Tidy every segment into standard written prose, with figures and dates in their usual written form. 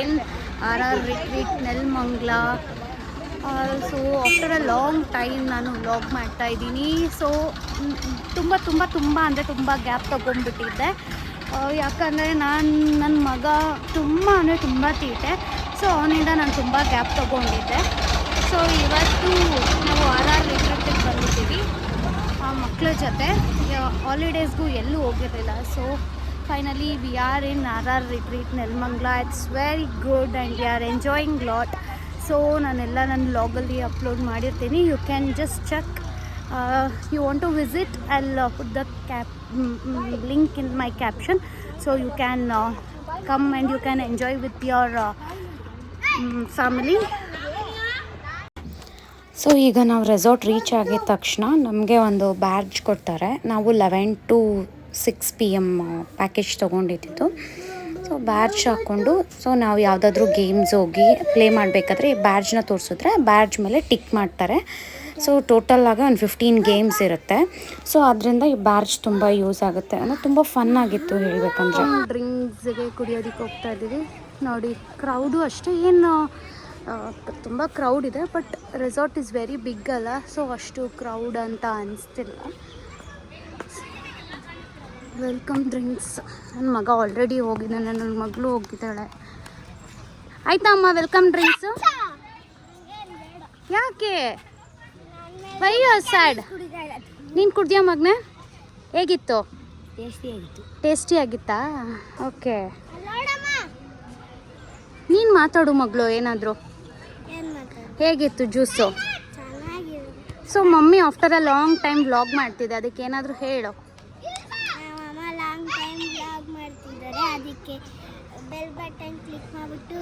in RR Retreat Nelmangla. So after a long time ನಾನು vlog ಮಾಡ್ತಾ ಇದ್ದೀನಿ. So ತುಂಬ ಅಂದರೆ ತುಂಬ ಗ್ಯಾಪ್ ತೊಗೊಂಡ್ಬಿಟ್ಟಿದ್ದೆ. ಯಾಕಂದರೆ ನನ್ನ ಮಗ ತುಂಬ ತೀಟೆ. ಸೊ ಅವನಿಂದ ನಾನು ತುಂಬ ಗ್ಯಾಪ್ ತೊಗೊಂಡಿದ್ದೆ. ಸೊ ಇವತ್ತು ನಾವು RR ರಿಟ್ರೀಟಿಗೆ ಬಂದಿದ್ದೀವಿ ಮಕ್ಕಳ ಜೊತೆ. ಹಾಲಿಡೇಸ್ಗೂ ಎಲ್ಲೂ ಹೋಗಿರಲಿಲ್ಲ. So finally we are in RR Retreat Nelmangla. It's very good and we are enjoying lot. So ನಾನೆಲ್ಲ ನನ್ನ ವ್ಲಾಗಲ್ಲಿ ಅಪ್ಲೋಡ್ ಮಾಡಿರ್ತೀನಿ. You can just check. You want to visit, I put the link in my caption. So you can come and you can enjoy with your family. So ಈಗ ನಾವು resort reach ಆಗಿದ ತಕ್ಷಣ ನಮಗೆ ಒಂದು ಬ್ಯಾಡ್ಜ್ ಕೊಡ್ತಾರೆ. ನಾವು 11 to 6 PM package ತೊಗೊಂಡಿದ್ದು. So badge ಹಾಕ್ಕೊಂಡು ಸೊ ನಾವು ಯಾವುದಾದ್ರೂ ಗೇಮ್ಸ್ ಹೋಗಿ ಪ್ಲೇ ಮಾಡಬೇಕಾದ್ರೆ ಈ ಬ್ಯಾಡ್ಜ್ನ ತೋರಿಸಿದ್ರೆ ಬ್ಯಾಡ್ಜ್ ಮೇಲೆ ಟಿಕ್ ಮಾಡ್ತಾರೆ. ಸೊ ಟೋಟಲಾಗಿ ಒಂದು 15 ಗೇಮ್ಸ್ ಇರುತ್ತೆ. ಸೊ ಅದರಿಂದ ಈ ಬ್ಯಾಡ್ಜ್ ತುಂಬ ಯೂಸ್ ಆಗುತ್ತೆ. ಅಂದರೆ ತುಂಬ ಫನ್ ಆಗಿತ್ತು ಹೇಳಬೇಕಂದ್ರೆ. ಡ್ರಿಂಕ್ಸ್ಗೆ ಕುಡಿಯೋದಕ್ಕೆ ಹೋಗ್ತಾ ಇದ್ದೀವಿ. ನೋಡಿ ಕ್ರೌಡು ಅಷ್ಟೇ ಏನು ತುಂಬ ಕ್ರೌಡ್ ಇದೆ. But resort is very big ಅಲ್ಲ, ಸೊ ಅಷ್ಟು ಕ್ರೌಡ್ ಅಂತ ಅನಿಸ್ತಿಲ್ಲ. Welcome drinks. ನನ್ನ ಮಗ ಆಲ್ರೆಡಿ ಹೋಗಿದ್ದಾನೆ, ನನ್ನ ಮಗಳು ಹೋಗಿದ್ದಾಳೆ. ಆಯ್ತಾ ಅಮ್ಮ ವೆಲ್ಕಮ್ ಡ್ರಿಂಕ್ಸು? ಯಾಕೆ ವೈ ಯು ಆರ್ ಸ್ಯಾಡ್? ನೀನು ಕುಡ್ದಿಯಾ ಮಗನೇ? ಹೇಗಿತ್ತು? ಟೇಸ್ಟಿ ಆಗಿತ್ತಾ? ಓಕೆ, ನೀನು ಮಾತಾಡು ಮಗಳು ಏನಾದರೂ. ಹೇಗಿತ್ತು juice? So mummy after a long time vlog ಮಾಡ್ತಿದ್ದೆ, ಅದಕ್ಕೆ ಏನಾದರೂ ಹೇಳು. ಅದಕ್ಕೆ ಬೆಲ್ ಬಟನ್ ಕ್ಲಿಕ್ ಮಾಡಿಬಿಟ್ಟು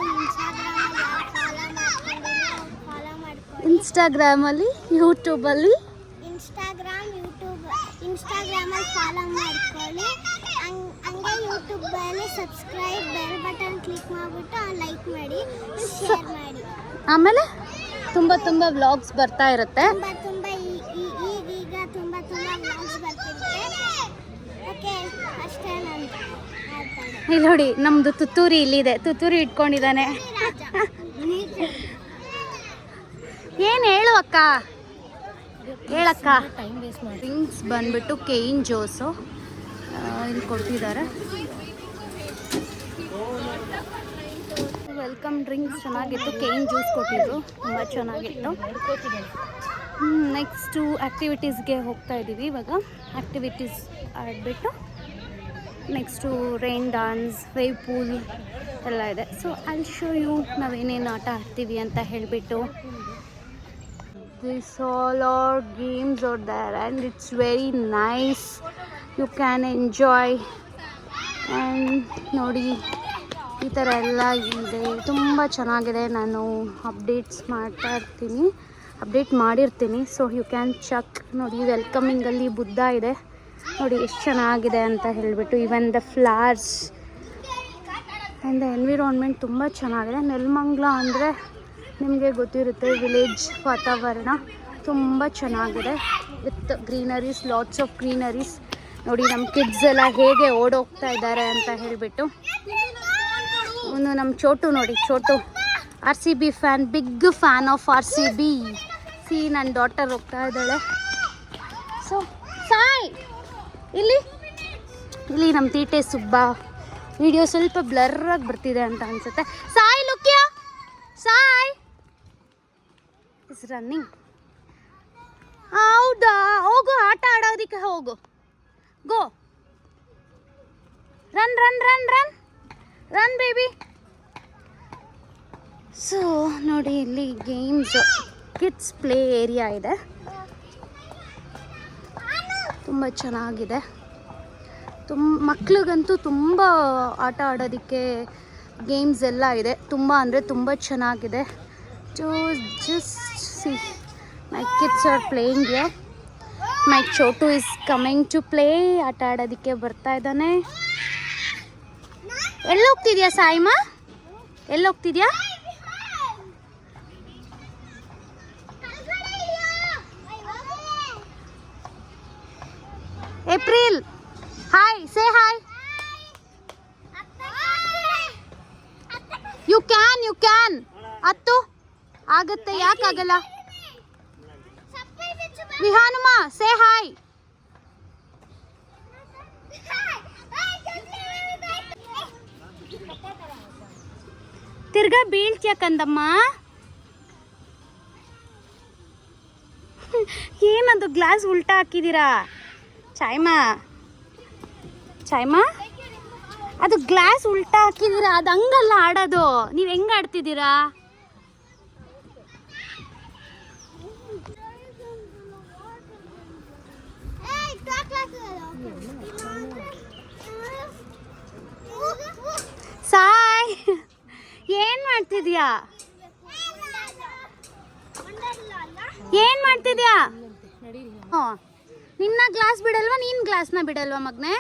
ಇನ್ಸ್ಟಾಗ್ರಾಮಲ್ಲಿ ಯೂಟ್ಯೂಬಲ್ಲಿ ಇನ್ಸ್ಟಾಗ್ರಾಮಲ್ಲಿ ಫಾಲೋ ಮಾಡ್ಕೊಳ್ಳಿ. ಹಂಗೆ ಯೂಟ್ಯೂಬಲ್ಲಿ ಸಬ್ಸ್ಕ್ರೈಬ್, ಬೆಲ್ ಬಟನ್ ಕ್ಲಿಕ್ ಮಾಡಿಬಿಟ್ಟು ಲೈಕ್ ಮಾಡಿ, ಶೇರ್ ಮಾಡಿ. ಆಮೇಲೆ ತುಂಬ ವ್ಲಾಗ್ಸ್ ಬರ್ತಾ ಇರುತ್ತೆ. ಈಗ ತುಂಬ ವ್ಲಾಗ್ಸ್ ಬರ್ತಿರುತ್ತೆ. ಓಕೆ, ಅಷ್ಟೇ. ನಾನು ಇಲ್ಲಿ ನೋಡಿ ನಮ್ಮದು ತುತ್ತೂರಿ ಇಲ್ಲಿದೆ. ತುತ್ತೂರಿ ಇಟ್ಕೊಂಡಿದ್ದಾನೆ. ಏನು ಹೇಳು ಅಕ್ಕ, ಹೇಳಕ್ಕ. ಡ್ರಿಂಕ್ಸ್ ಬಂದ್ಬಿಟ್ಟು ಕೇನ್ ಜ್ಯೂಸು ಇಲ್ಲಿ ಕೊಡ್ತಿದ್ದಾರೆ. ವೆಲ್ಕಮ್ ಡ್ರಿಂಕ್ಸ್ ಚೆನ್ನಾಗಿತ್ತು. ಕೇನ್ ಜ್ಯೂಸ್ ಕೊಟ್ಟಿದ್ರು, ತುಂಬ ಚೆನ್ನಾಗಿತ್ತು. ನೆಕ್ಸ್ಟು ಆ್ಯಕ್ಟಿವಿಟೀಸ್ಗೆ ಹೋಗ್ತಾ ಇದ್ದೀವಿ. ಇವಾಗ ಆ್ಯಕ್ಟಿವಿಟೀಸ್ ಆಡಿಬಿಟ್ಟು next rain dance, wave pool ಎಲ್ಲ ಇದೆ. ಸೊ ಐಲ್ ಶೋ ಯು ನಾವೇನೇನು ಆಟ ಆಡ್ತೀವಿ ಅಂತ ಹೇಳಿಬಿಟ್ಟು. This all are games are there and it's very nice. You can enjoy. And ನೋಡಿ ಈ ಥರ ಎಲ್ಲ ಇದೆ, ತುಂಬ ಚೆನ್ನಾಗಿದೆ. ನಾನು ಅಪ್ಡೇಟ್ ಮಾಡಿರ್ತೀನಿ. So you can check. ನೋಡಿ ವೆಲ್ಕಮಿಂಗಲ್ಲಿ ಬುದ್ಧ ಇದೆ, ನೋಡಿ ಎಷ್ಟು ಚೆನ್ನಾಗಿದೆ ಅಂತ ಹೇಳಿಬಿಟ್ಟು. Even the flowers and the environment ತುಂಬ ಚೆನ್ನಾಗಿದೆ. ನೆಲಮಂಗಲ ಅಂದರೆ ನಿಮಗೆ ಗೊತ್ತಿರುತ್ತೆ, ವಿಲೇಜ್ ವಾತಾವರಣ ತುಂಬ ಚೆನ್ನಾಗಿದೆ with greeneries, lots of greeneries. ನೋಡಿ ನಮ್ಮ ಕಿಡ್ಸ್ ಎಲ್ಲ ಹೇಗೆ ಓಡೋಗ್ತಾ ಇದ್ದಾರೆ ಅಂತ ಹೇಳಿಬಿಟ್ಟು. ಒಂದು ನಮ್ಮ ಚೋಟು ನೋಡಿ, Chotu RCB fan, big fan of RCB. See ನನ್ನ ಡಾಟರ್ ಹೋಗ್ತಾ ಇದ್ದಾಳೆ. ಸೊ ಸಾಯ್ ಇಲ್ಲಿ ನಮ್ಮ ತೀಟೆ ಸುಬ್ಬ. ವಿಡಿಯೋ ಸ್ವಲ್ಪ ಬ್ಲರ್ರಾಗಿ ಬರ್ತಿದೆ ಅಂತ ಅನಿಸುತ್ತೆ. ಸಾಯ್ ಲುಕ್ಯಾ, ಸಾಯ್ ಇಸ್ ರನ್ನಿಂಗ್. ಹೌದಾ, ಹೋಗು ಆಟ ಆಡೋದಕ್ಕೆ ಹೋಗು. ಗೋ, ರನ್ ಬೇಬಿ. ಸೊ ನೋಡಿ ಇಲ್ಲಿ ಗೇಮ್ಸ್, ಕಿಡ್ಸ್ ಪ್ಲೇ ಏರಿಯಾ ಇದೆ, ತುಂಬ ಚೆನ್ನಾಗಿದೆ. ಮಕ್ಳಿಗಂತೂ ತುಂಬ ಆಟ ಆಡೋದಕ್ಕೆ ಗೇಮ್ಸ್ ಎಲ್ಲ ಇದೆ. ತುಂಬ ಅಂದರೆ ತುಂಬ ಚೆನ್ನಾಗಿದೆ. Just see my kids are playing here. My Chotu is coming to play. ಆಟ ಆಡೋದಕ್ಕೆ ಬರ್ತಾ ಇದ್ದಾನೆ. ಎಲ್ಲೋಗ್ತಿದ್ಯಾ ಸಾಯಿಮಾ? ಎಲ್ಲೋಗ್ತಿದ್ಯಾ? April, hi, say hi. You you can. ಹತ್ತು ಆಗುತ್ತೆ, ಯಾಕಾಗಲ್ಲ. ವಿಹಾನುಮ ಸೇ ಹಾಯ್. ತಿರ್ಗಾ ಬೀಳ್ತೀಯ ಕಂದಮ್ಮ. ಏನದು ಗ್ಲಾಸ್ ಉಲ್ಟಾ ಹಾಕಿದ್ದೀರಾ ಚಾಯ್ಮಾ? ಅದು ಗ್ಲಾಸ್ ಉಲ್ಟಾ ಹಾಕಿದ್ದೀರಾ, ಅದು ಹಂಗಲ್ಲ ಆಡೋದು. ನೀವು ಹೆಂಗೆ ಆಡ್ತಿದ್ದೀರಾ? ಸಾಯ್, ಏನ್ ಮಾಡ್ತಿದ್ಯಾ? ನಿನ್ನ ಗ್ಲಾಸ್ ಬಿಡಲ್ವಾ, ನೀನ್ ಗ್ಲಾಸ್ನ ಬಿಡಲ್ವಾ ಮಗ್ನೆ?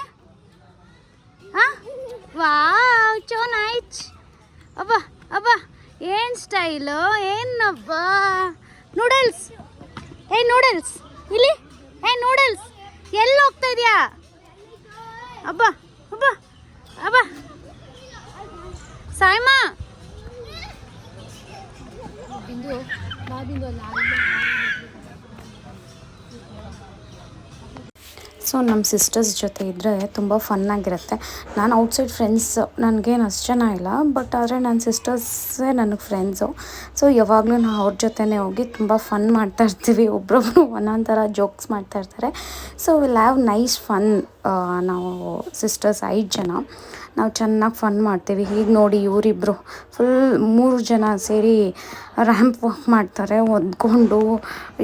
ವಾವ್, ಚೋ ನೈಸ್. ಅಬ್ಬಾ ಏನ್ ಸ್ಟೈಲು, ಏನಬ್ಬ. ನೂಡಲ್ಸ್, ನೂಡಲ್ಸ್ ಇಲ್ಲಿ. ನೂಡಲ್ಸ್ ಎಲ್ಲಿ ಹೋಗ್ತಾ ಇದೆಯಾ? ಅಬ್ಬಾ ಸಾಯ್ಮಾ. ಸೊ ನಮ್ಮ ಸಿಸ್ಟರ್ಸ್ ಜೊತೆ ಇದ್ದರೆ ತುಂಬ ಫನ್ನಾಗಿರುತ್ತೆ. ನಾನು ಔಟ್ಸೈಡ್ ಫ್ರೆಂಡ್ಸ್ ನನಗೇನು ಅಷ್ಟು ಜನ ಇಲ್ಲ, ಬಟ್ ಆದರೆ ನನ್ನ ಸಿಸ್ಟರ್ಸೇ ನನಗೆ ಫ್ರೆಂಡ್ಸು. ಸೊ ಯಾವಾಗಲೂ ನಾವು ಅವ್ರ ಜೊತೆನೇ ಹೋಗಿ ತುಂಬ ಫನ್ ಮಾಡ್ತಾಯಿರ್ತೀವಿ. ಒಬ್ರೊಬ್ರು ಒಂದೊಂದು ಥರ ಜೋಕ್ಸ್ ಮಾಡ್ತಾಯಿರ್ತಾರೆ. So will have nice fun. ನಾವು ಸಿಸ್ಟರ್ಸ್ 5 ಜನ ನಾವು ಚೆನ್ನಾಗಿ ಫನ್ ಮಾಡ್ತೀವಿ. ಹೀಗೆ ನೋಡಿ ಇವರಿಬ್ಬರು ಫುಲ್ 3 ಜನ ಸೇರಿ ರ್ಯಾಂಪ್ ವಾಕ್ ಮಾಡ್ತಾರೆ ಒದ್ಕೊಂಡು.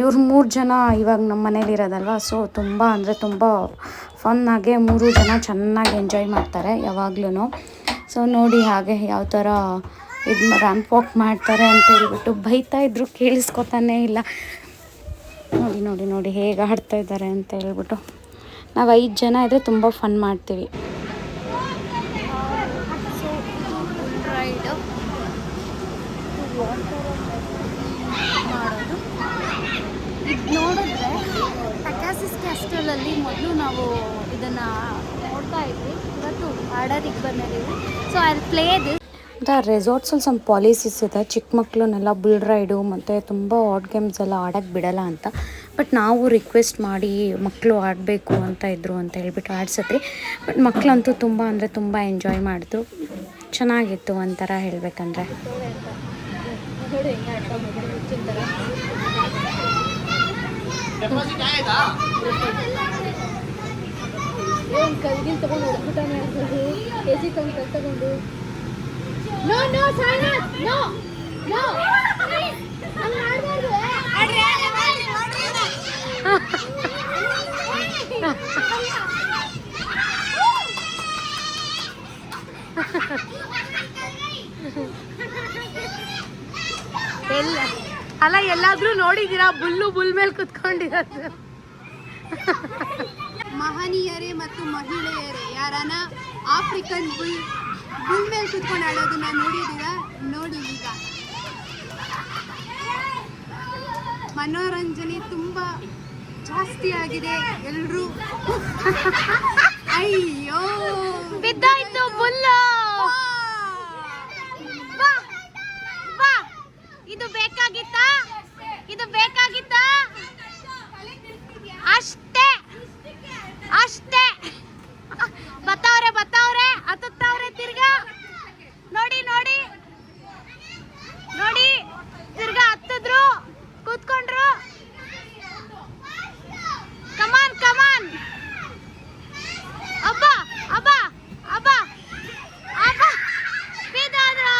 ಇವ್ರು 3 ಜನ ಇವಾಗ ನಮ್ಮ ಮನೇಲಿರೋದಲ್ವ, ಸೊ ತುಂಬ ಅಂದರೆ ತುಂಬ ಫನ್ನಾಗೆ 3 ಜನ ಚೆನ್ನಾಗಿ ಎಂಜಾಯ್ ಮಾಡ್ತಾರೆ ಯಾವಾಗ್ಲೂ. ಸೊ ನೋಡಿ ಹಾಗೆ ಯಾವ ಥರ ರ್ಯಾಂಪ್ ವಾಕ್ ಮಾಡ್ತಾರೆ ಅಂತ ಹೇಳ್ಬಿಟ್ಟು ಬೈತಾಯಿದ್ರು, ಕೇಳಿಸ್ಕೊತಾನೇ ಇಲ್ಲ. ನೋಡಿ ಹೇಗೆ ಆಡ್ತಾ ಇದ್ದಾರೆ ಅಂತ ಹೇಳ್ಬಿಟ್ಟು. ನಾವು 5 ಜನ ಇದ್ದರೆ ತುಂಬ ಫನ್ ಮಾಡ್ತೀವಿ. ಇದು ನೋಡಿದ್ರೆ ಟಕಾಸಿಸ್ ಕ್ಯಾಸ್ಟಲಲ್ಲಿ ಮೊದಲು ನಾವು ಇದನ್ನು ನೋಡ್ತಾ ಇದ್ವಿ, ಇವತ್ತು ಆಡೋದಕ್ಕೆ ಬಂದಿದ್ದೀವಿ. So I will play this. ರೆಸಾರ್ಟ್ಸಲ್ಲಿ ಸಮ್ ಪಾಲಿಸೀಸ್ ಇದೆ, ಚಿಕ್ಕ ಮಕ್ಕಳನ್ನೆಲ್ಲ ಬುಲ್ ರೈಡು ಮತ್ತು ತುಂಬ ಆಟ್ ಗೇಮ್ಸ್ ಎಲ್ಲ ಆಡೋಕ್ಕೆ ಬಿಡಲ್ಲ ಅಂತ. ಬಟ್ ನಾವು ರಿಕ್ವೆಸ್ಟ್ ಮಾಡಿ ಮಕ್ಕಳು ಆಡಬೇಕು ಅಂತ ಇದ್ದರು ಅಂತ ಹೇಳ್ಬಿಟ್ಟು ಆಡ್ಸಿದ್ರಿ. ಬಟ್ ಮಕ್ಕಳಂತೂ ತುಂಬ ಅಂದರೆ ತುಂಬ ಎಂಜಾಯ್ ಮಾಡಿದ್ರು. ಚೆನ್ನಾಗಿತ್ತು ಒಂಥರ ಹೇಳಬೇಕಂದ್ರೆ. ಅಲ್ಲ, ಎಲ್ಲಾದ್ರೂ ನೋಡಿದ್ದೀರಾ ಬುಲ್ ಮೇಲೆ ಕುತ್ಕೊಂಡಿರೋದು? ಮಹನೀಯರೇ ಮತ್ತು ಮಹಿಳೆಯರೇ ಯಾರನ್ನ ಆಫ್ರಿಕನ್ ಬುಲ್ ಮೇಲೆ ಕುತ್ಕೊಂಡು ಆಡೋದನ್ನ ನೋಡಿದ್ದೀರಾ? ನೋಡಿ, ಈಗ ಮನೋರಂಜನೆ ತುಂಬಾ ಜಾಸ್ತಿ ಆಗಿದೆ. ಎಲ್ರೂ ಅಯ್ಯೋ ಬಿದ್ದಾಯ್ತು ಬುಲ್ಲು. ಇದು ಬೇಕಾಗಿತ್ತಾ? ಅಷ್ಟೇ ಬತ್ತವ್ರೆ ಹತ್ತವ್ರೆ. ತಿರ್ಗಾ ನೋಡಿ ತಿರ್ಗಾ ಹತ್ತಿದ್ರು, ಕೂತ್ಕೊಂಡ್ರು. ಕಮಾನ್ ಅಬ್ಬಾ ಬಿದ್ದಾದ್ರು.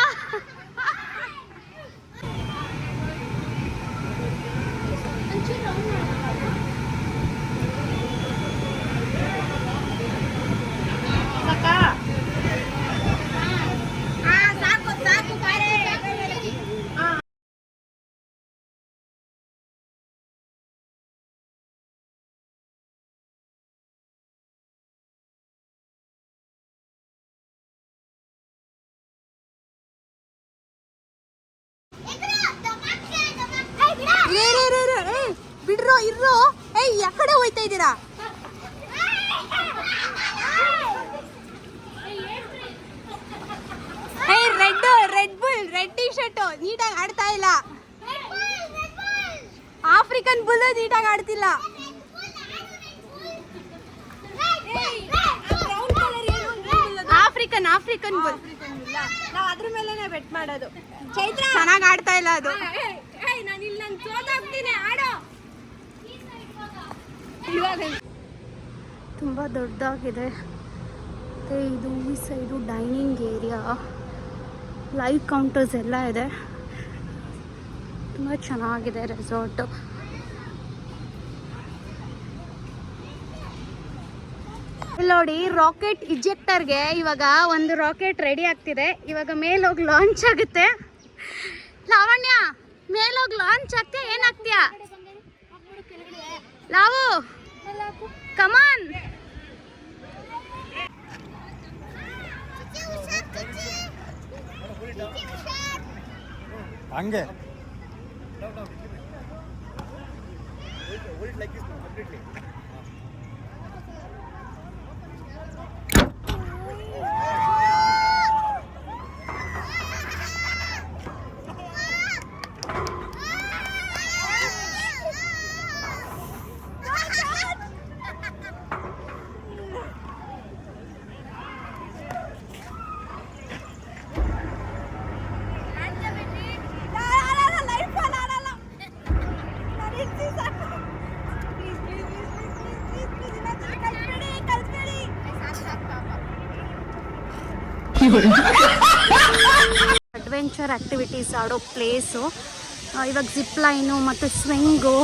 ಬಿಡ್ರೋ ಇರ್ರೋ. ಯಾಕಡೆ ಹೋಯ್ತಾ ಇದ್ದೀರಾ? ರೆಡ್ ಟಿ ಶರ್ಟ್ ಶರ್ಟ್ ನೀಟಾಗಿ ಆಡ್ತಾ ಇಲ್ಲ. ಆಫ್ರಿಕನ್ ಬುಲ್ ನೀಟಾಗಿ ಆಡ್ತಿಲ್ಲ. ಆಫ್ರಿಕನ್ ಬುಲ್ ನಾವು ಅದ್ರ ಮೇಲೆನೆ ಬೆಟ್ ಮಾಡೋದು. ಚೈತ್ರ ಚೆನ್ನಾಗಿ ಆಡ್ತಾ ಇಲ್ಲ ಅದು. ನಾನು ಇಲ್ಲಿ ನಾನು ಸೋತಾಗ್ತೀನಿ, ಆಡೋ. ತುಂಬ ದೊಡ್ಡದಾಗಿದೆ. ಮತ್ತು ಇದು ಈ side dining area, light counters ಎಲ್ಲ ಇದೆ. ತುಂಬ ಚೆನ್ನಾಗಿದೆ ರೆಸಾರ್ಟು. ಇಲ್ಲಿ ನೋಡಿ, ರಾಕೆಟ್ ಇಜೆಕ್ಟರ್ಗೆ ಇವಾಗ ಒಂದು ರಾಕೆಟ್ ರೆಡಿ ಆಗ್ತಿದೆ. ಇವಾಗ ಮೇಲೋಗಿ ಲಾಂಚ್ ಆಗುತ್ತೆ. ಲಾವಣ್ಯ, ಮೇಲೋಗಿ ಲಾಂಚ್ ಆಗ್ತೀಯ, ಏನಾಗ್ತೀಯ ಲಾವು? ಕಮಾನ್. ಹಂಗೆ ಅಡ್ವೆಂಚರ್ ಆ್ಯಕ್ಟಿವಿಟೀಸ್ ಆಡೋ ಪ್ಲೇಸು. ಇವಾಗ ಜಿಪ್ ಲೈನು ಮತ್ತು ಸ್ವಿಂಗು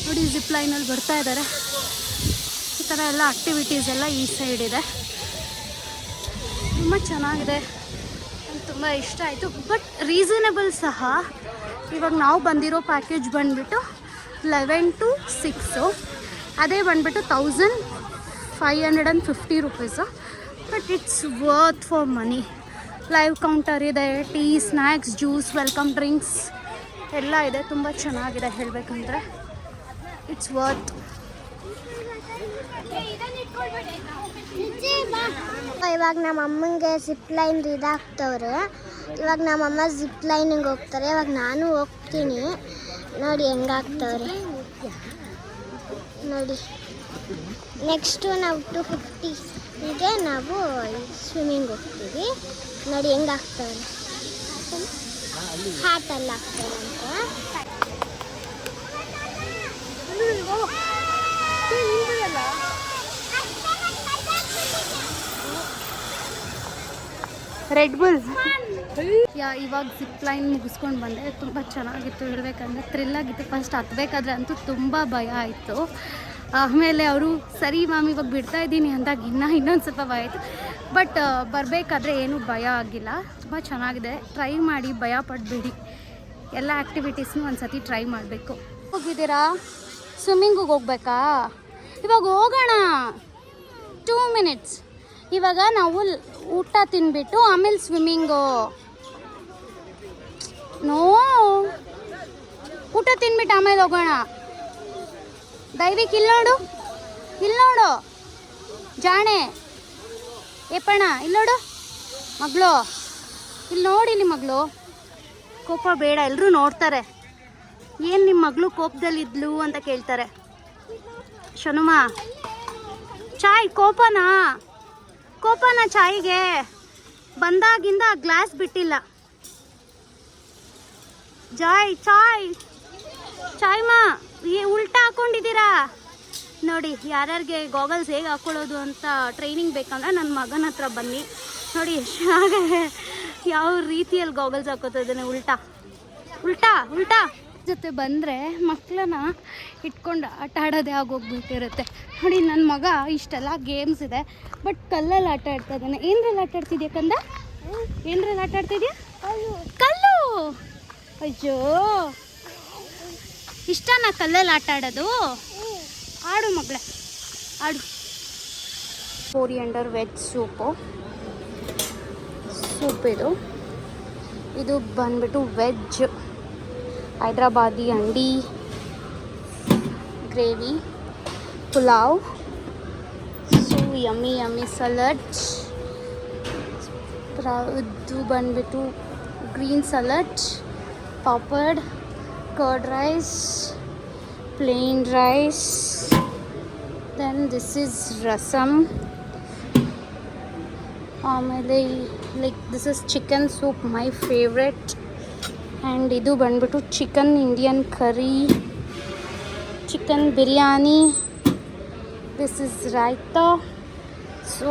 ನೋಡಿ, ಜಿಪ್ ಲೈನಲ್ಲಿ ಬರ್ತಾ ಇದ್ದಾರೆ. ಈ ಥರ ಎಲ್ಲ ಆ್ಯಕ್ಟಿವಿಟೀಸ್ ಎಲ್ಲ ಈ ಸೈಡ್ ಇದೆ. ತುಂಬ ಚೆನ್ನಾಗಿದೆ, ನಂಗೆ ತುಂಬ ಇಷ್ಟ ಆಯಿತು. ಬಟ್ ರೀಸನಬಲ್ ಸಹ. ಇವಾಗ ನಾವು ಬಂದಿರೋ ಪ್ಯಾಕೇಜ್ ಬಂದುಬಿಟ್ಟು 11 to 6, ಅದೇ ಬಂದುಬಿಟ್ಟು 1550 rupees. But it's worth for money. Live counter ಇದೆ, tea, snacks, juice, welcome drinks ಎಲ್ಲ ಇದೆ. ತುಂಬ ಚೆನ್ನಾಗಿದೆ ಹೇಳಬೇಕಂದ್ರೆ. It's worth. ಇವಾಗ ನಮ್ಮ ಅಮ್ಮಂಗೆ ಜಿಪ್ ಲೈನ್ ಇದಾಗ್ತವ್ರೆ. ಇವಾಗ ನಮ್ಮಮ್ಮ ಜಿಪ್ ಲೈನಿಗೆ ಹೋಗ್ತಾರೆ. ಇವಾಗ ನಾನು ಹೋಗ್ತೀನಿ. ನೋಡಿ ಹೆಂಗಾಗ್ತವ್ರೆ ನೋಡಿ. ನೆಕ್ಸ್ಟು ನಾವು 250ಗೆ ನಾವು ಸ್ವಿಮ್ಮಿಂಗ್ ಹೋಗ್ತೀವಿ. ನೋಡಿ ಹೆಂಗಾಗ್ತವ್ರೆ, ಹ್ಯಾಟಲ್ಲಿ ಆಗ್ತವೆ ಅಂತ. Red bull. ಇವಾಗ ಜಿಪ್ ಲೈನ್ ಮುಗಿಸ್ಕೊಂಡು ಬಂದೆ. ತುಂಬ ಚೆನ್ನಾಗಿತ್ತು ಹೇಳಬೇಕಂದ್ರೆ, ಥ್ರಿಲ್ಲಾಗಿತ್ತು. ಫಸ್ಟ್ ಹತ್ತಬೇಕಾದ್ರೆ ಅಂತೂ ತುಂಬ ಭಯ ಆಯಿತು. ಆಮೇಲೆ ಅವರು ಸರಿ ಮ್ಯಾಮ್ ಇವಾಗ ಬಿಡ್ತಾ ಇದ್ದೀನಿ ಅಂದಾಗ ಇನ್ನೊಂದು ಸ್ವಲ್ಪ ಭಯ ಆಯಿತು. ಬಟ್ ಬರಬೇಕಾದ್ರೆ ಏನೂ ಭಯ ಆಗಿಲ್ಲ. ತುಂಬ ಚೆನ್ನಾಗಿದೆ. ಟ್ರೈ ಮಾಡಿ, ಭಯ ಪಡಬೇಡಿ. ಎಲ್ಲ ಆ್ಯಕ್ಟಿವಿಟೀಸ್ನೂ ಒಂದು ಸತಿ ಟ್ರೈ ಮಾಡಬೇಕು. ಹೋಗಿದ್ದೀರಾ? ಸ್ವಿಮ್ಮಿಂಗಿಗೆ ಹೋಗ್ಬೇಕಾ? ಇವಾಗ ಹೋಗೋಣ, 2 minutes. ಇವಾಗ ನಾವು ಊಟ ತಿನ್ಬಿಟ್ಟು ಆಮೇಲೆ ಸ್ವಿಮ್ಮಿಂಗು. ನೋ, ಊಟ ತಿನ್ಬಿಟ್ಟು ಆಮೇಲೆ ಹೋಗೋಣ. ದಯವಿಟ್ಟು ಇಲ್ಲಿ ನೋಡು ಜಾಣೆ ಏಪಣ್ಣ, ಇಲ್ಲೋಡು ಮಗಳು, ಇಲ್ಲಿ ನೋಡಿ. ನಿಮ್ಮ ಮಗಳು ಕೋಪ ಬೇಡ, ಎಲ್ಲರೂ ನೋಡ್ತಾರೆ. ಏನು ನಿಮ್ಮ ಮಗಳು ಕೋಪದಲ್ಲಿದ್ಲು ಅಂತ ಕೇಳ್ತಾರೆ. ಶನುಮ, ಚಾಯ್ ಕೋಪನಾ ಚಾಯ್ಗೆ ಬಂದಾಗಿಂದ ಗ್ಲಾಸ್ ಬಿಟ್ಟಿಲ್ಲ. ಚಾಯ್ ಮಾ, ಉಲ್ಟಾ ಹಾಕ್ಕೊಂಡಿದ್ದೀರಾ ನೋಡಿ. ಯಾರ್ಯಾರಿಗೆ ಗಾಗಲ್ಸ್ ಹೇಗೆ ಹಾಕ್ಕೊಳ್ಳೋದು ಅಂತ ಟ್ರೈನಿಂಗ್ ಬೇಕಂದ್ರೆ ನನ್ನ ಮಗನ ಹತ್ರ ಬನ್ನಿ. ನೋಡಿ ಎಷ್ಟು ಚೆನ್ನಾಗಿದೆ, ಯಾವ ರೀತಿಯಲ್ಲಿ ಗಾಗಲ್ಸ್ ಹಾಕೋತಿದ್ದಾನೆ. ಉಲ್ಟಾ ಜೊತೆ ಬಂದರೆ ಮಕ್ಕಳನ್ನ ಇಟ್ಕೊಂಡು ಆಟ ಆಡೋದೇ ಆಗೋಗ್ಬಿಟ್ಟಿರುತ್ತೆ. ನೋಡಿ, ನನ್ನ ಮಗ ಇಷ್ಟೆಲ್ಲ ಗೇಮ್ಸ್ ಇದೆ, ಬಟ್ ಕಲ್ಲಲ್ಲಿ ಆಟ ಆಡ್ತಾ ಇದ್ದಾನೆ. ಏನರಲ್ಲಿ ಆಟ ಆಡ್ತಿದ್ಯಾ ಕಂದ? ಏನರಲ್ಲಿ ಆಟ ಆಡ್ತಿದ್ಯಾ? ಕಲ್ಲು. ಅಯ್ಯೋ, ಇಷ್ಟನಾ ಕಲ್ಲಲ್ಲಿ ಆಟ ಆಡೋದು? ಆಡು ಮಗಳೇ, ಆಡು. ಕೋರಿಯಂಡರ್ ವೆಜ್ ಸೂಪ್ ಇದು ಬಂದ್ಬಿಟ್ಟು veg Hyderabadi handi gravy, pulao, so yummy salad. ಇದು ಬಂದ್ಬಿಟ್ಟು green salad, papad, curd rice, plain rice. Then this is rasam. ಆಮೇಲೆ like this is chicken soup, my favourite. And ಇದು ಬಂದ್ಬಿಟ್ಟು chicken Indian curry, chicken biryani. This is raita. So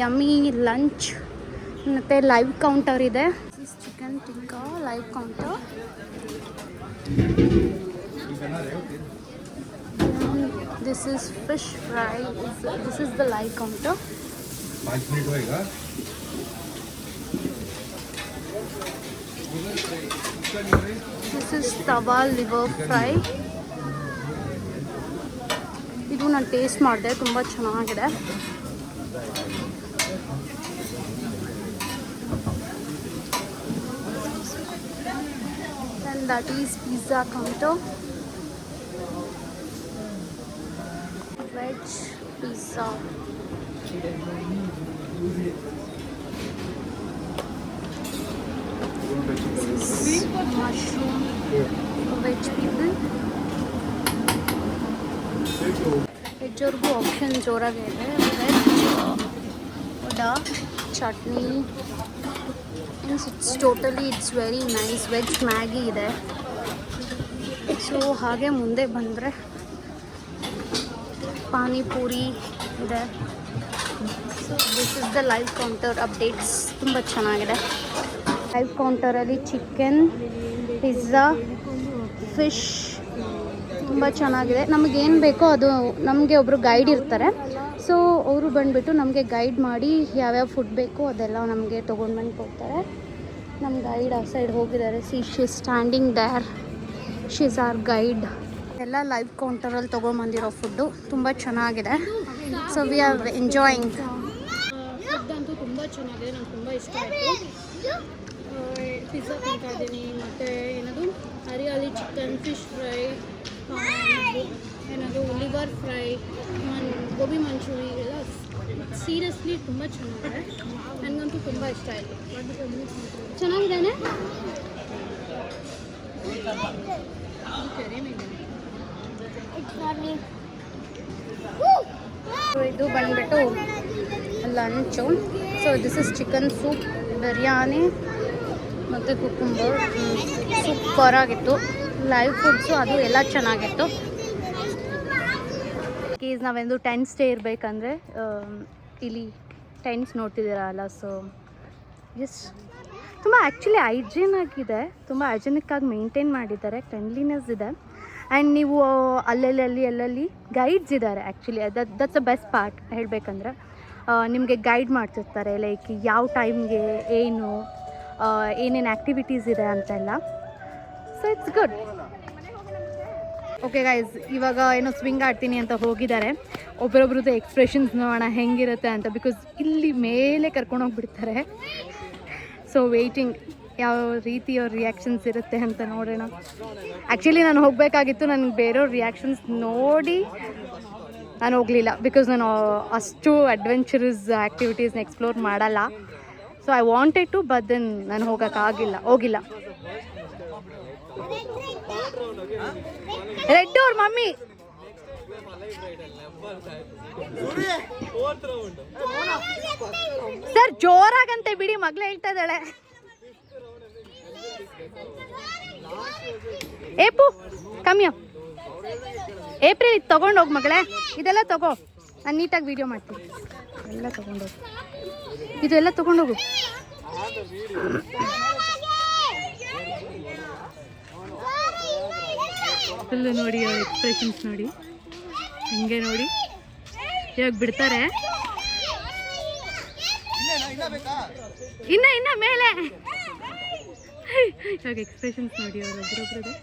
yummy lunch. ಮತ್ತು live counter ಇದೆ. This is chicken tikka live counter. This is fish fry. This is the live counter. 5 minute होएगा. This is tawa liver fry. ಇದು ನಾನು taste ಮಾಡಿದೆ, ತುಂಬ ಚೆನ್ನಾಗಿದೆ. And that is pizza counter. Veg pizza. Mushroom veg people. Veg ಅವ್ರಿಗೂ option ಜೋರಾಗೆ ಇದೆ. Veg vada, chutney. It's very nice. Veg Maggi ಇದೆ. So ಹಾಗೆ ಮುಂದೆ ಬಂದರೆ ಪಾನಿಪೂರಿ ಇದೆ. So this is the live counter updates. ತುಂಬ ಚೆನ್ನಾಗಿದೆ. ಲೈವ್ ಕೌಂಟರಲ್ಲಿ ಚಿಕನ್, ಪಿಜ್ಜಾ, ಫಿಶ್ ತುಂಬ ಚೆನ್ನಾಗಿದೆ. ನಮಗೇನು ಬೇಕೋ ಅದು ನಮಗೆ ಒಬ್ಬರು ಗೈಡ್ ಇರ್ತಾರೆ. ಸೊ ಅವರು ಬಂದುಬಿಟ್ಟು ನಮಗೆ ಗೈಡ್ ಮಾಡಿ ಯಾವ್ಯಾವ ಫುಡ್ ಬೇಕೋ ಅದೆಲ್ಲ ನಮಗೆ ತೊಗೊಂಡು ಬಂದು ಕೊಡ್ತಾರೆ. ನಮ್ಮ ಗೈಡ್ ಆ ಸೈಡ್ ಹೋಗಿದ್ದಾರೆ. She standing there. She is our guide. ಎಲ್ಲ ಲೈವ್ ಕೌಂಟರಲ್ಲಿ ತೊಗೊಂಬಂದಿರೋ ಫುಡ್ಡು ತುಂಬ ಚೆನ್ನಾಗಿದೆ. So we are enjoying. Food ಅಂತೂ ತುಂಬ ಚೆನ್ನಾಗಿದೆ, ನಂಗೆ ತುಂಬ ಇಷ್ಟ ಆಯಿತು. ಪಿಜ್ಜಾ ತಿಂತಾ ಇದ್ದೀನಿ. ಮತ್ತು ಏನದು ಹರಿಯಾಲಿ ಚಿಕನ್, ಫಿಶ್ ಫ್ರೈ, ಏನದು ಲಿವರ್ ಫ್ರೈ, ಗೋಬಿ ಮಂಚೂರಿ ಎಲ್ಲ ಸೀರಿಯಸ್ಲಿ ತುಂಬ ಚೆನ್ನಾಗಿದೆ. ನನಗಂತೂ ತುಂಬ ಇಷ್ಟ ಆಯಿತು. ಚೆನ್ನಾಗಿದ್ದಾನೆ. ಇದು ಬಂದ್ಬಿಟ್ಟು lunch. So this is chicken soup, biryani ಮತ್ತು ಕುಕುಂಬರ್. ಸೂಪರಾಗಿತ್ತು. ಲೈವ್ ಫುಡ್ಸು ಅದು ಎಲ್ಲ ಚೆನ್ನಾಗಿತ್ತು. ಈಸ್ ನಾವೆಂದು ಟೆಂಟ್ ಸ್ಟೇ ಇರಬೇಕಂದ್ರೆ ಇಲ್ಲಿ ಟೆಂಟ್ಸ್ ನೋಡ್ತಿದ್ದೀರಲ್ಲ. ಸೊ ಎಸ್ ತುಂಬ ಆ್ಯಕ್ಚುಲಿ ಹೈಜೀನ್ ಆಗಿದೆ. ತುಂಬ ಹೈಜಿನಿಕ್ಕಾಗಿ ಮೇಂಟೈನ್ ಮಾಡಿದ್ದಾರೆ. ಕ್ಲೆನ್ಲಿನೆಸ್ ಇದೆ. ಆ್ಯಂಡ್ ನೀವು ಅಲ್ಲಲ್ಲಿ ಗೈಡ್ಸ್ ಇದ್ದಾರೆ. Actually that's the best part ಹೇಳಬೇಕಂದ್ರೆ. ನಿಮಗೆ ಗೈಡ್ ಮಾಡ್ತಿರ್ತಾರೆ, ಲೈಕ್ ಯಾವ ಟೈಮ್ಗೆ ಏನು ಏನೇನು ಆ್ಯಕ್ಟಿವಿಟೀಸ್ ಇದೆ ಅಂತೆಲ್ಲ. So it's good. Okay guys, ಇವಾಗ ಏನೋ ಸ್ವಿಂಗ್ ಆಡ್ತೀನಿ ಅಂತ ಹೋಗಿದ್ದಾರೆ. ಒಬ್ಬರೊಬ್ರದ್ದು ಎಕ್ಸ್ಪ್ರೆಷನ್ಸ್ ನೋಡೋಣ ಹೆಂಗಿರುತ್ತೆ ಅಂತ. ಬಿಕಾಸ್ ಇಲ್ಲಿ ಮೇಲೆ ಕರ್ಕೊಂಡೋಗ್ಬಿಡ್ತಾರೆ. ಸೊ ವೆಯ್ಟಿಂಗ್ ಯಾವ ರೀತಿ ಅವ್ರ ರಿಯಾಕ್ಷನ್ಸ್ ಇರುತ್ತೆ ಅಂತ ನೋಡೋಣ. ಆ್ಯಕ್ಚುಲಿ ನಾನು ಹೋಗಬೇಕಾಗಿತ್ತು. ನನಗೆ ಬೇರೆಯವ್ರ ರಿಯಾಕ್ಷನ್ಸ್ ನೋಡಿ ನಾನು ಹೋಗಲಿಲ್ಲ. ಬಿಕಾಸ್ ನಾನು ಅಷ್ಟು ಅಡ್ವೆಂಚರಸ್ ಆ್ಯಕ್ಟಿವಿಟೀಸ್ನ ಎಕ್ಸ್ಪ್ಲೋರ್ ಮಾಡಲ್ಲ. So I wanted to, but then ನಾನು ಹೋಗಿಲ್ಲ. ರೆಡ್ ಅವ್ರ ಮಮ್ಮಿ ಸರ್ ಜೋರಾಗಂತೆ ಬಿಡಿ, ಮಗ್ಳು ಹೇಳ್ತಾ ಇದ್ದಾಳೆ. ಏಪು ಕಮ್ಮಿಯ ಏಪ್ರಿಲ್ ಇದು ತೊಗೊಂಡೋಗಿ ಮಗಳೇ. ಇದೆಲ್ಲ ತಗೋ, ನಾನು ನೀಟಾಗಿ ವೀಡಿಯೋ ಮಾಡ್ತೀನಿ. ಎಲ್ಲ ತೊಗೊಂಡೋಗು, ಇದೆಲ್ಲ ತೊಗೊಂಡೋಗು. ಫುಲ್ಲು ನೋಡಿ ಅವ್ರ ಎಕ್ಸ್ಪ್ರೆಷನ್ಸ್ ನೋಡಿ, ಹಿಂಗೆ ನೋಡಿ ಇವಾಗ ಬಿಡ್ತಾರೆ. ಇನ್ನ ಮೇಲೆ ಇವಾಗ ಎಕ್ಸ್ಪ್ರೆಷನ್ಸ್ ನೋಡಿ ಅವ್ರ ಒಬ್ರೊಬ್ರದ್ದು.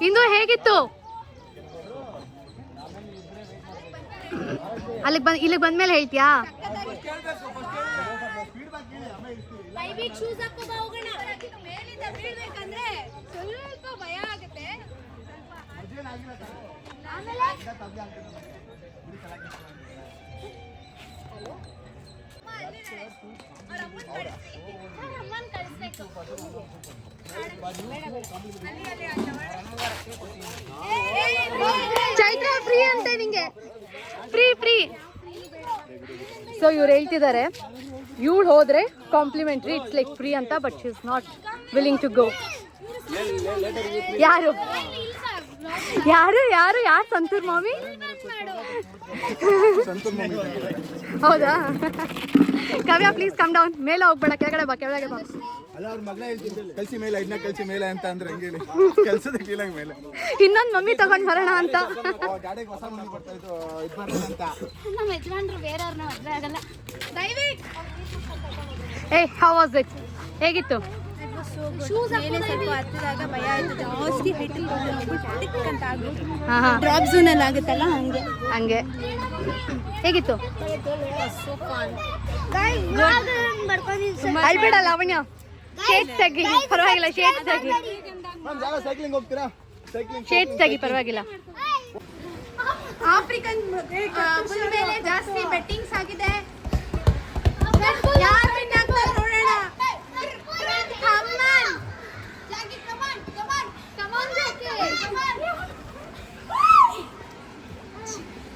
ಇಂದು ಹೇಗಿತ್ತು? ಇಲ್ಲಿಗೆ ಬಂದ್ಮೇಲೆ ಹೇಳ್ತೀಯಾ? ಸ್ವಲ್ಪ ಭಯ ಆಗುತ್ತೆ. ಚೈತ್ರ ಫ್ರೀ ಅಂತೆ ನಿಂಗೆ, ಫ್ರೀ. ಸೊ ಇವ್ರು ಹೇಳ್ತಿದ್ದಾರೆ ಇವಳು ಹೋದ್ರೆ ಕಾಂಪ್ಲಿಮೆಂಟ್ರಿ, ಇಟ್ಸ್ ಲೈಕ್ ಫ್ರೀ ಅಂತ, but she is not willing to go. ಯಾರು ಸಂತೂರ್ ಮಾಮಿ? ಹೌದಾ? Kavya please come down. ಮೇಲೆ ಹೋಗ್ಬೇಡ, ಕೆಳಗಡೆ ಬಾ. ಅಲ್ಲ ಅವ್ರ ಮಗಳ ಹೇಳ್ತಿದ್ರು ಕಲ್ಸಿ ಮೇಲೆ, ಇದನ್ನ ಕಲ್ಸಿ ಮೇಲೆ ಅಂತ ಅಂದ್ರೆ ಹಂಗೇಳಿ ಕೆಲ್ಸದ ಕೀಳಾಗ ಮೇಲೆ ಇನ್ನೊಂದು ಮಮ್ಮಿ ತಗೊಂಡ್ ಬರೋಣ ಅಂತ. ಗಾಡಿಗೆ ಹೊಸ ಮನೆ ಬರ್ತಾ ಇತ್ತು, ಇದು ಬರೋಣ ಅಂತ. ನಮ್ಮ ಯಜಮಾನ್ರು ಬೇರೆಯವ್ರನ್ನ ಮದುವೆ ಆಗಲ್ಲ. How was it? ಹೇಗಿತ್ತು? ಶೂಸ್ ಮೇಲೆ ಸ್ವಲ್ಪ ಹತ್ತಿದಾಗ ಭಯ ಆಯ್ತು ಜಾಸ್ತಿ, ಹೈಟ್ ಅಂತ ಆಗ್ಬಿಟ್ಟು ಹಾ ಡ್ರಾಪ್ ಝೋನಲ್ಲಿ ಆಗುತ್ತಲ್ಲ ಹಂಗೆ. ಹೇಗಿತ್ತು? ಅಲ್ಬೇಡ ಲಾವಣ್ಯ, ಶೇಡ್ಸ್ ತೆಗಿ, ಪರವಾಗಿಲ್ಲ. ಶೇಡ್ಸ್ ತೆಗಿ, ಸೈಕ್ಲಿಂಗ್ ಹೋಗ್ತೀರಾ? ಸೈಕ್ಲಿಂಗ್ ಶೇಡ್ಸ್ ತೆಗಿ, ಪರವಾಗಿಲ್ಲ. ಆಫ್ರಿಕನ್ ಫುಲ್ ಮೇಲೆ ಜಾಸ್ತಿ ಬೆಟ್ಟಿಂಗ್ಸ್ ಆಗಿದೆ. ಯಾರು ವಿನ್ ಆಗ್ತಾರೆ ನೋಡೋಣ.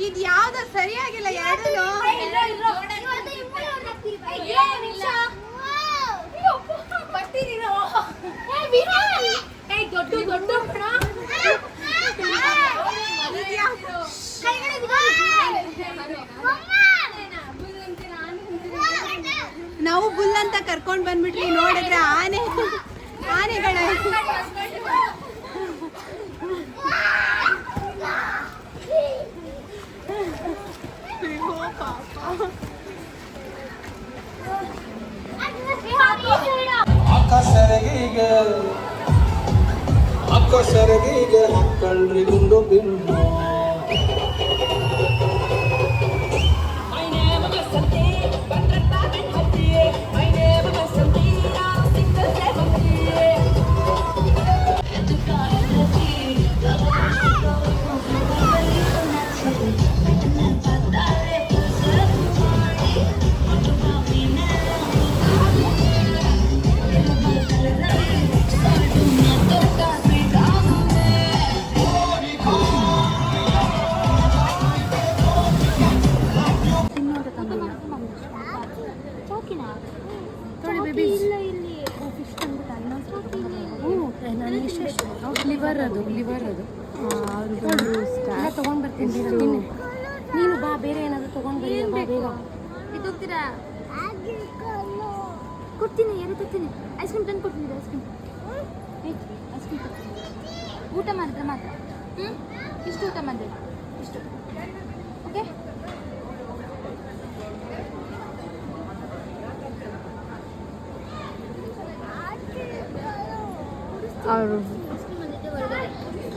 ಇದು ಯಾವ್ದು ಸರಿಯಾಗಿಲ್ಲ ಎರಡು. ನಾವು ಬುಲ್ ಅಂತ ಕರ್ಕೊಂಡ್ ಬಂದ್ಬಿಟ್ರಿ, ನೋಡಿದ್ರೆ ಆನೆಗಳ. ಸೆರಗಿಗೆ ಹಾಕಳ್ರಿ ಗುಂಡು ಬಿಂಡು. ಲಿವರ್ ಅದು ತಗೊಂಡ್ ಬರ್ತೀನಿ. ನೀನು ಬಾ, ಬೇರೆ ಏನಾದ್ರು ತಗೊಂಡ್ ಬರೀ. ಇದೋಗ್ತೀರಾ? ಕೊಡ್ತೀನಿ, ಎರಡು ಕೊಡ್ತೀನಿ. ಐಸ್ ಕ್ರೀಮ್ ತಂದು ಕೊಡ್ತೀನಿ. ಐಸ್ ಕ್ರೀಮ್ ಊಟ ಮಾಡಿದ್ರೆ ಮಾತ್ರ. ಇಷ್ಟು ಊಟ ಮಾಡಿದ್ರೆ ಇಷ್ಟು. ಓಕೆ,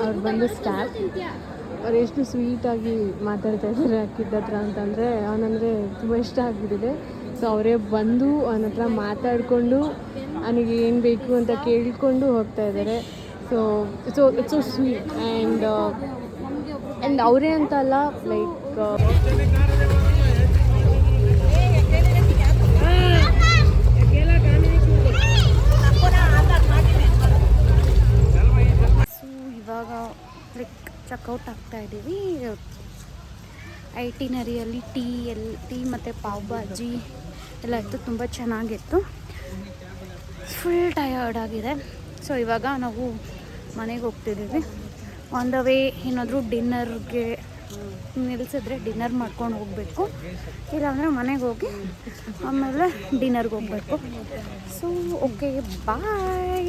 ಅವ್ರು ಬಂದು ಸ್ಟಾರ್ಟ್. ಅವ್ರು ಎಷ್ಟು ಸ್ವೀಟಾಗಿ ಮಾತಾಡ್ತಾ ಇದ್ದಾರೆ ಅಕ್ಕಿದ ಹತ್ರ ಅಂತಂದರೆ, ಅವನಂದರೆ ತುಂಬ ಇಷ್ಟ ಆಗ್ಬಿಟ್ಟಿದೆ. ಸೊ ಅವರೇ ಬಂದು ಅವನ ಹತ್ರ ಮಾತಾಡಿಕೊಂಡು ಅವನಿಗೆ ಏನು ಬೇಕು ಅಂತ ಕೇಳಿಕೊಂಡು ಹೋಗ್ತಾ ಇದ್ದಾರೆ. So it's so sweet. And ಅವರೇ ಅಂತ ಅಲ್ಲ, ಲೈಕ್ ಇವಾಗ ಲೈಕ್ ಚೆಕ್ಔಟ್ ಆಗ್ತಾ ಇದ್ದೀವಿ. ಐಟಿನರಿಯಲ್ಲಿ ಟೀ ಮತ್ತು ಪಾವ್ ಭಾಜಿ ಎಲ್ಲ ಇತ್ತು, ತುಂಬ ಚೆನ್ನಾಗಿತ್ತು. ಫುಲ್ ಟಯರ್ಡ್ ಆಗಿದೆ. ಸೊ ಇವಾಗ ನಾವು ಮನೆಗೆ ಹೋಗ್ತಿದ್ದೀವಿ. ಆನ್ ದ ವೇ ಏನಾದರೂ ಡಿನ್ನರ್ಗೆ ನಿಲ್ಲಿಸಿದ್ರೆ ಡಿನ್ನರ್ ಮಾಡ್ಕೊಂಡು ಹೋಗಬೇಕು, ಇಲ್ಲಾಂದರೆ ಮನೆಗೆ ಹೋಗಿ ಆಮೇಲೆ ಡಿನ್ನರ್ಗೆ ಹೋಗಬೇಕು. ಸೊ ಓಕೆ, ಬಾಯ್.